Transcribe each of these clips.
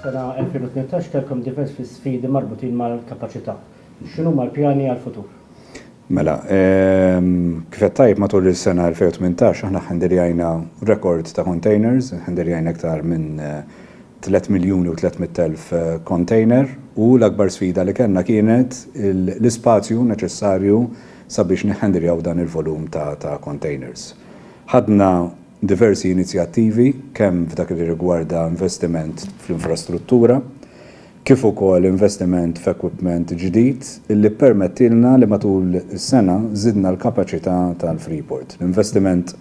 Sena 2013 kelkom diversi sfidi marbutin mal-kapaċità. X'inhu mal-pjani għal-futur? Mela, kif qed tajb matul is-sena 2018 aħna ħandirjajna rekord ta' containers, ħandirjajna aktar minn 3,300,000 container u l-akbar sfida li kellna kienet l-ispazju neċessarju sabiex niħandirjaw dan il-volum ta' containers. Ħadna diversi inizjattivi kemm f'dak li rigwarda investiment fl-infrastruttura, kif ukoll investiment f'equipment ġdid illi permettilna li matul is-sena żidna l-kapaċità tal-Freeport. L-investiment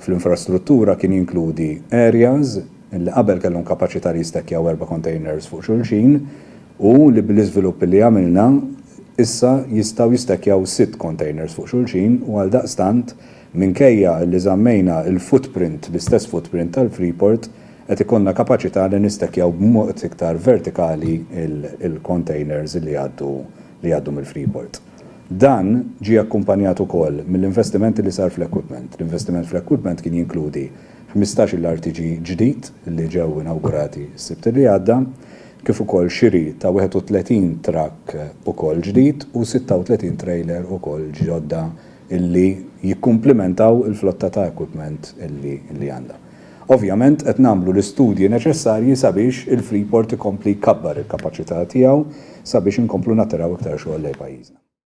fl-infrastruttura kien jinkludi areas illi qabel kellhom kapaċità li jistekjaw 4 containers fuq xulxin u li bl-iżvilupp li għamilna issa jistgħu jistekjaw 6 containers fuq xulxin u għal daqstant minkejja li żammejna l-footprint, l-istess footprint tal-Freeport qed ikollna kapaċità li nistekjaw b'mod iktar vertikali il-containers li għaddu mill-Freeport. Dan ġie akkumpanjat ukoll mill-investimenti li sar fl-equipment. L-investiment fl-equipment kien jinkludi 15 l-RTG ġdid li ġew inawgurati s-sibt li għadda, kif ukoll xiri ta' 31 truck ukoll ġdid u 36 trailer ukoll ġodda illi jikkumplementaw il-flotta ta' equipment illi għandha. Ovvjament qed nagħmlu l-istudji neċessarji sabiex il-Freeport ikompli jkabbar il-kapaċità tiegħu sabiex inkomplu nattiraw iktar xogħol lejn pajjiżna.